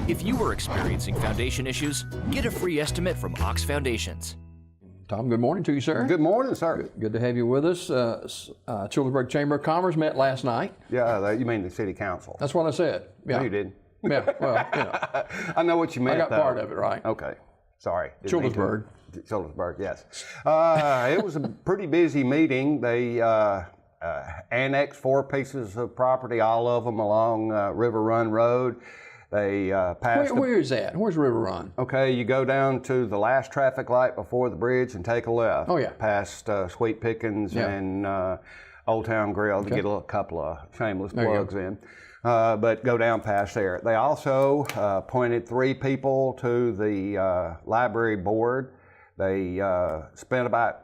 If you are experiencing foundation issues, get a free estimate from Ox Foundations. Tom, good morning to you, sir. Good morning, sir. Good to have you with us. Childersburg Chamber of Commerce met last night. Yeah, you mean the city council? That's what I said. Yeah. No, you didn't. Yeah, well, you know. I know what you meant. I got part of it, right? Okay, sorry. Childersburg. Childersburg, yes. It was a pretty busy meeting. They annexed 4 pieces of property, all of them along River Run Road. They passed. Where is that? Where's River Run? Okay, you go down to the last traffic light before the bridge and take a left. Oh, yeah. Past Sweet Pickens and Old Town Grill to get a couple of shameless plugs in. But go down past there. They also appointed 3 people to the library board. They spent about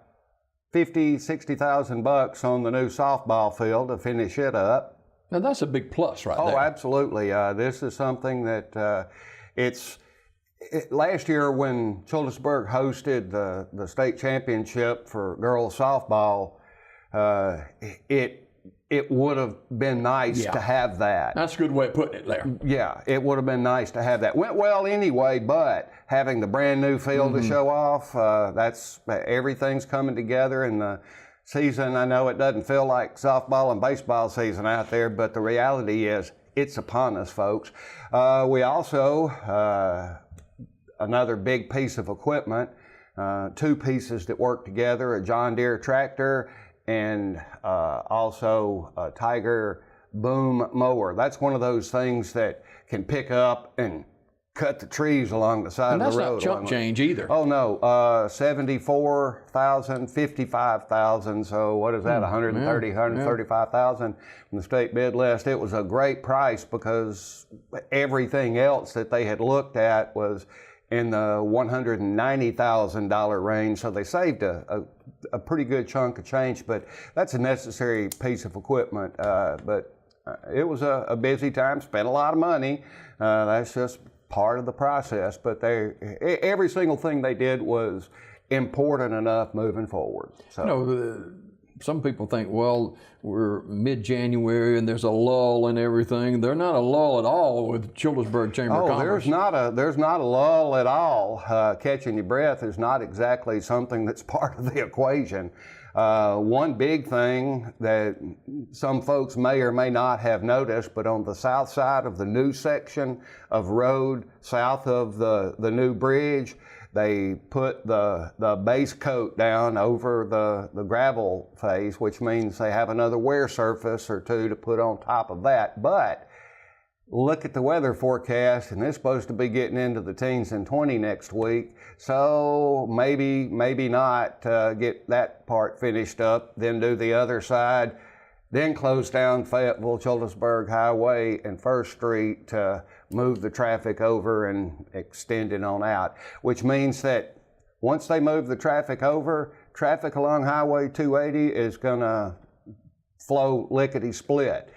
$50,000-$60,000 on the new softball field to finish it up. Now that's a big plus right there. Oh, absolutely. This is something that last year when Childersburg hosted the state championship for girls softball, it would have been nice to have that. That's a good way of putting it there. Yeah, it would have been nice to have that. Went well anyway, but having the brand new field to show off, everything's coming together in the season. I know it doesn't feel like softball and baseball season out there, but the reality is it's upon us, folks. We also, another big piece of equipment, 2 pieces that work together, a John Deere tractor and also a Tiger boom mower. That's one of those things that can pick up and cut the trees along the side of the road. And that's not chump change either. Oh, no. $74,000, $55,000. So what is that, $130,000, $135,000 from the state bid list. It was a great price because everything else that they had looked at was in the $190,000 range. So they saved a pretty good chunk of change, but that's a necessary piece of equipment. But it was a busy time, spent a lot of money. That's just part of the process, but every single thing they did was important enough moving forward. So, you know, some people think, well, we're mid-January and there's a lull and everything. There's not a lull at all with Childersburg Chamber of Commerce. There's not a lull at all. Catching your breath is not exactly something that's part of the equation. One big thing that some folks may or may not have noticed, but on the south side of the new section of road south of the new bridge, they put the base coat down over the gravel phase, which means they have another wear surface or 2 to put on top of that. But look at the weather forecast, and it's supposed to be getting into the teens and 20 next week. So maybe not get that part finished up, then do the other side, then close down Fayetteville, Childersburg Highway and 1st Street to move the traffic over and extend it on out, which means that once they move the traffic over, traffic along Highway 280 is going to flow lickety-split.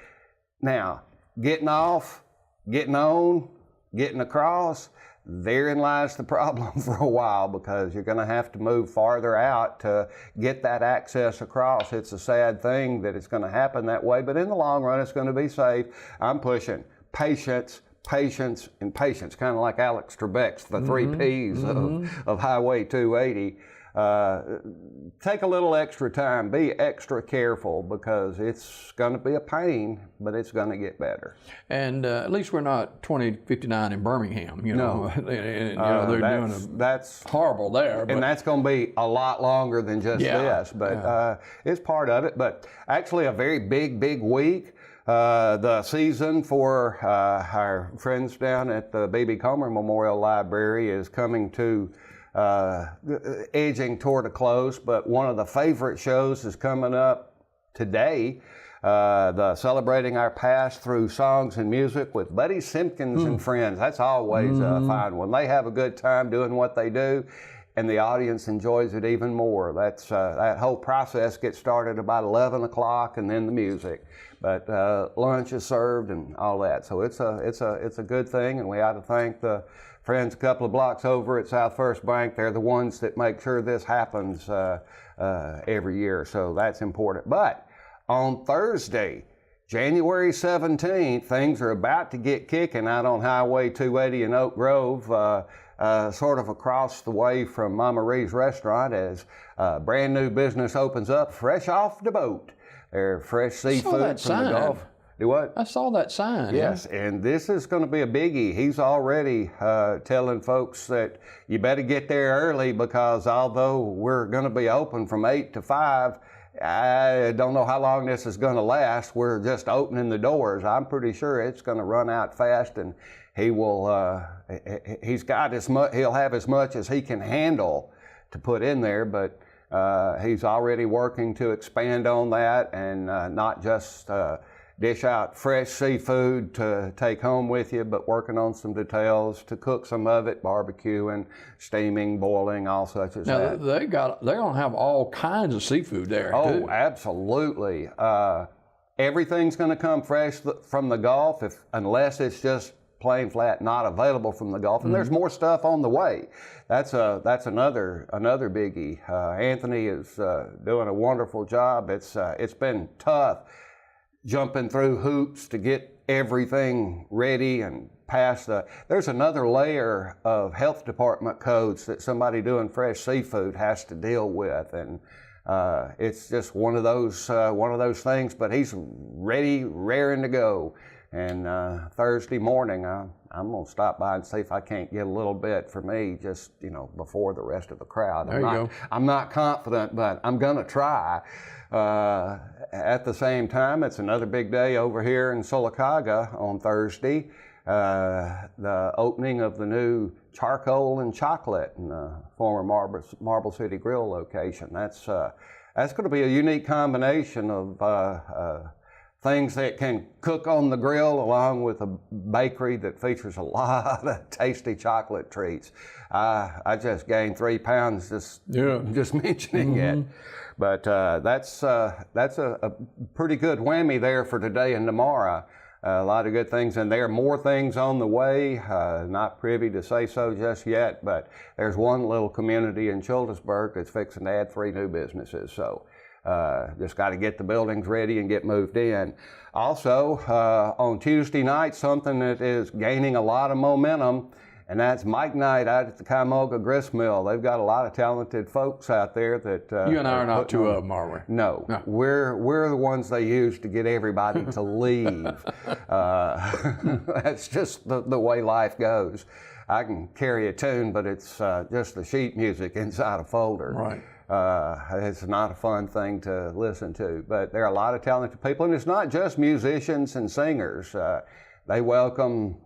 Now, getting off, getting on, getting across, therein lies the problem for a while because you're going to have to move farther out to get that access across. It's a sad thing that it's going to happen that way, but in the long run, it's going to be safe. I'm pushing patience, patience, and patience, kind of like Alex Trebek's the 3 Ps of Highway 280. Take a little extra time, be extra careful because it's going to be a pain, but it's going to get better. And at least we're not 2059 in Birmingham, you know. No. They're that's horrible there. And that's going to be a lot longer than just this, but it's part of it. But actually a very big week. The season for our friends down at the B.B. Comer Memorial Library is coming to edging toward a close, but one of the favorite shows is coming up today. The Celebrating Our Past Through Songs and Music with Buddy Simpkins and Friends. That's always a fine one. They have a good time doing what they do, and the audience enjoys it even more. That's that whole process gets started about 11 o'clock, and then the music. But lunch is served and all that. So it's a good thing, and we ought to thank the friends a couple of blocks over at South First Bank. They're the ones that make sure this happens every year. So that's important. But on Thursday, January 17th, things are about to get kicking out on Highway 280 in Oak Grove, sort of across the way from Mama Ree's restaurant, as a brand new business opens up fresh off the boat. They're fresh seafood from the Gulf. Do what? I saw that sign. Yes, and this is going to be a biggie. He's already telling folks that you better get there early, because although we're going to be open from 8 to 5, I don't know how long this is going to last. We're just opening the doors. I'm pretty sure it's going to run out fast, and he will. He's got as much. He'll have as much as he can handle to put in there, but he's already working to expand on that, and not just dish out fresh seafood to take home with you, but working on some details to cook some of it, barbecuing, steaming, boiling, all such as that. Now, they're going to have all kinds of seafood there, Oh, too. absolutely. Everything's going to come fresh from the Gulf, unless it's just plain flat not available from the Gulf. And there's more stuff on the way. That's another biggie. Anthony is doing a wonderful job. It's been tough jumping through hoops to get everything ready and past there's another layer of health department codes that somebody doing fresh seafood has to deal with, and it's just one of those things. But he's ready, raring to go. And Thursday morning, I'm gonna stop by and see if I can't get a little bit for me, just before the rest of the crowd. There you go. I'm not confident, but I'm gonna try. At the same time, it's another big day over here in Sylacauga on Thursday. The opening of the new charcoal and chocolate in the former Marble City Grill location. That's going to be a unique combination of things that can cook on the grill, along with a bakery that features a lot of tasty chocolate treats. I just gained 3 pounds just mentioning it. But that's a pretty good whammy there for today and tomorrow. A lot of good things in there. More things on the way. Not privy to say so just yet, but there's one little community in Childersburg that's fixing to add 3 new businesses. So just got to get the buildings ready and get moved in. Also, on Tuesday night, something that is gaining a lot of momentum, and that's Mike Night out at the Cuyahoga Grist Mill. They've got a lot of talented folks out there that You and I are not two of them, are we? No. We're the ones they use to get everybody to leave. That's just the way life goes. I can carry a tune, but it's just the sheet music inside a folder. Right. It's not a fun thing to listen to, but there are a lot of talented people, and it's not just musicians and singers. They welcome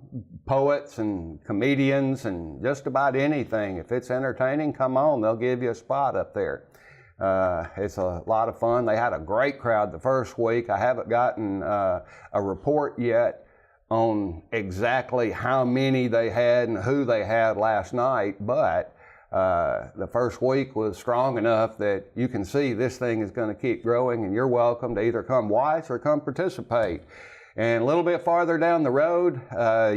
poets and comedians and just about anything. If it's entertaining, come on, they'll give you a spot up there. It's a lot of fun. They had a great crowd the first week. I haven't gotten a report yet on exactly how many they had and who they had last night, but the first week was strong enough that you can see this thing is going to keep growing, and you're welcome to either come watch or come participate. And a little bit farther down the road,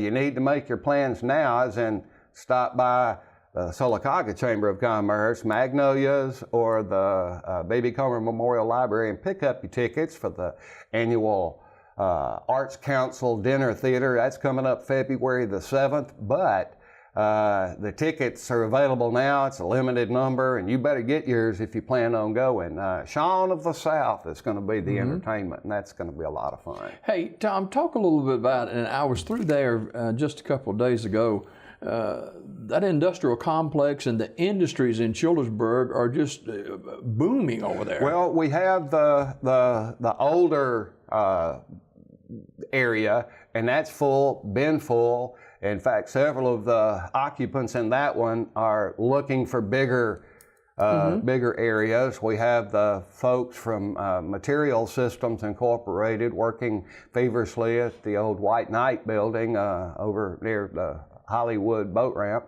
you need to make your plans now, as in stop by the Sylacauga Chamber of Commerce, Magnolia's, or the Baby Comer Memorial Library, and pick up your tickets for the annual Arts Council Dinner Theater. That's coming up February the 7th, but the tickets are available now. It's a limited number, and you better get yours if you plan on going. Shawn of the South is going to be the entertainment, and that's going to be a lot of fun. Hey, Tom, talk a little bit about it. And I was through there just a couple of days ago. That industrial complex and the industries in Childersburg are just booming over there. Well, we have the older area, and that's full, been full. In fact, several of the occupants in that one are looking for bigger areas. We have the folks from Material Systems Incorporated working feverishly at the old White Knight building over near the Hollywood boat ramp.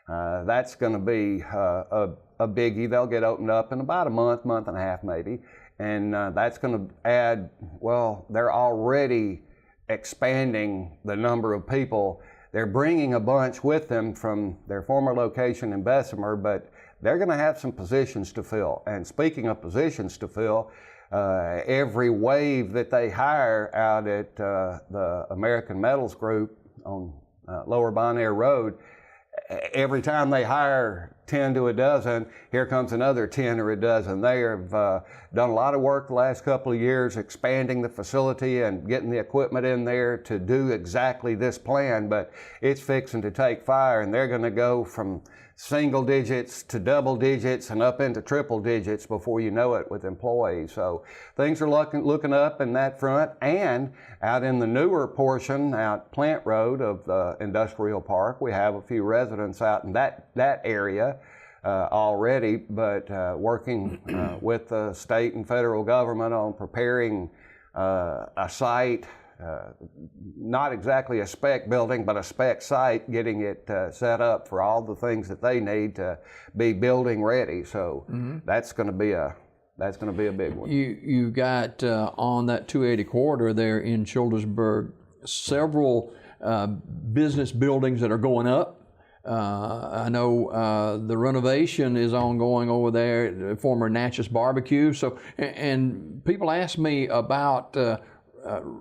That's going to be a biggie. They'll get opened up in about a month and a half maybe. And that's going to add, well, they're already expanding the number of people. They're bringing a bunch with them from their former location in Bessemer, but they're going to have some positions to fill. And speaking of positions to fill, every wave that they hire out at the American Metals Group on Lower Bonaire Road, every time they hire 10 to a dozen, here comes another 10 or a dozen. They have done a lot of work the last couple of years expanding the facility and getting the equipment in there to do exactly this plan, but it's fixing to take fire, and they're going to go from single digits to double digits and up into triple digits before you know it with employees. So things are looking up in that front. And out in the newer portion, out Plant Road of the industrial park, we have a few residents out in that area already, but working with the state and federal government on preparing a site, not exactly a spec building, but a spec site, getting it set up for all the things that they need to be building ready. So that's going to be a big one. You got on that 280 corridor there in Childersburg several business buildings that are going up. I know the renovation is ongoing over there, former Natchez Barbecue. So, and people ask me about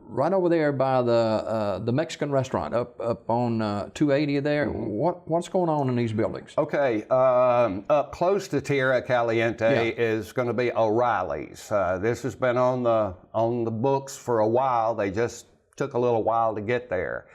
right over there by the Mexican restaurant up on 280 there. What's going on in these buildings? Okay, up close to Tierra Caliente is going to be O'Reilly's. This has been on the books for a while. They just took a little while to get there.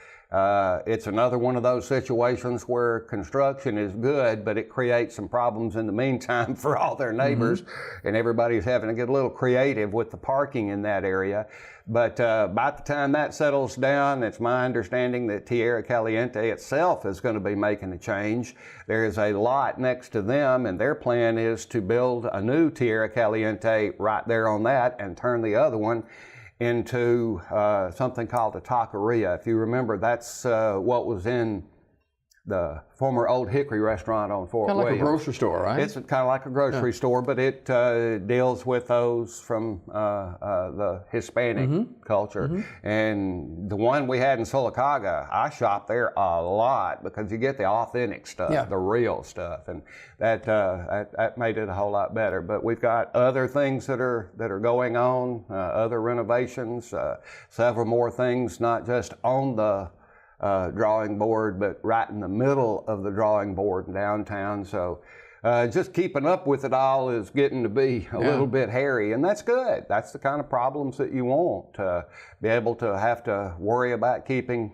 It's another one of those situations where construction is good, but it creates some problems in the meantime for all their neighbors, and everybody's having to get a little creative with the parking in that area. But by the time that settles down, it's my understanding that Tierra Caliente itself is going to be making a change. There is a lot next to them, and their plan is to build a new Tierra Caliente right there on that and turn the other one into something called a taqueria. If you remember, that's what was in the former Old Hickory restaurant on Fort Williams. Kind of like a grocery store, right? It's kind of like a grocery store, but it deals with those from the Hispanic culture. And the one we had in Sylacauga, I shopped there a lot because you get the authentic stuff, the real stuff, and that made it a whole lot better. But we've got other things that are going on, other renovations, several more things, not just on the drawing board, but right in the middle of the drawing board in downtown. So just keeping up with it all is getting to be a little bit hairy, and that's good. That's the kind of problems that you want, to be able to have to worry about keeping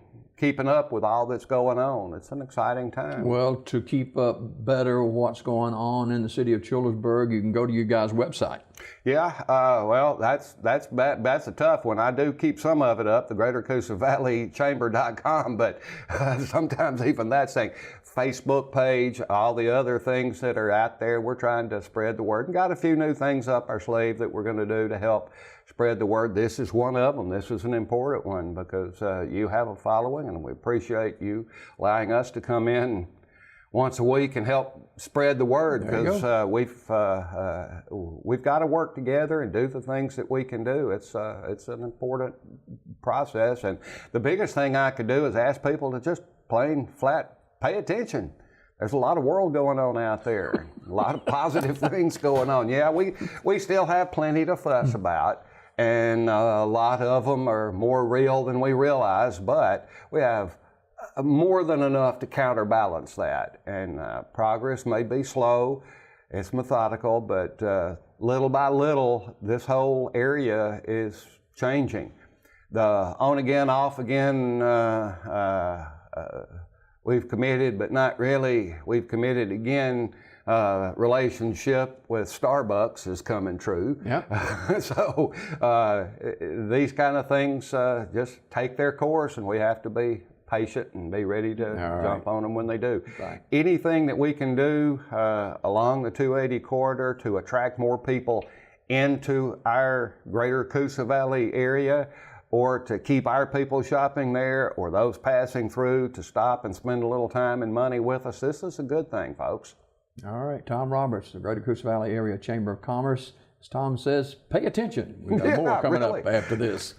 up with all that's going on. It's an exciting time. Well, to keep up better what's going on in the city of Childersburg, you can go to your guys' website. Yeah, well, that's a tough one. I do keep some of it up, the Greater Coosa Valley Chamber.com, but sometimes even that thing, Facebook page, all the other things that are out there, we're trying to spread the word, and got a few new things up our sleeve that we're going to do to help spread the word. This is one of them. This is an important one because you have a following, and we appreciate you allowing us to come in once a week and help spread the word, because we've got to work together and do the things that we can do. It's an important process, and the biggest thing I could do is ask people to just plain flat pay attention. There's a lot of world going on out there, a lot of positive things going on. Yeah, we still have plenty to fuss about, and a lot of them are more real than we realize, but we have more than enough to counterbalance that. And progress may be slow, it's methodical, but little by little, this whole area is changing. The on again, off again, we've committed, but not really. We've committed again. Relationship with Starbucks is coming true. Yeah. So these kind of things just take their course, and we have to be patient and be ready to jump on them when they do. Right. Anything that we can do along the 280 corridor to attract more people into our Greater Coosa Valley area, or to keep our people shopping there, or those passing through to stop and spend a little time and money with us, this is a good thing, folks. All right, Tom Roberts, the Greater Coosa Valley Area Chamber of Commerce. As Tom says, pay attention. We've got more coming up after this.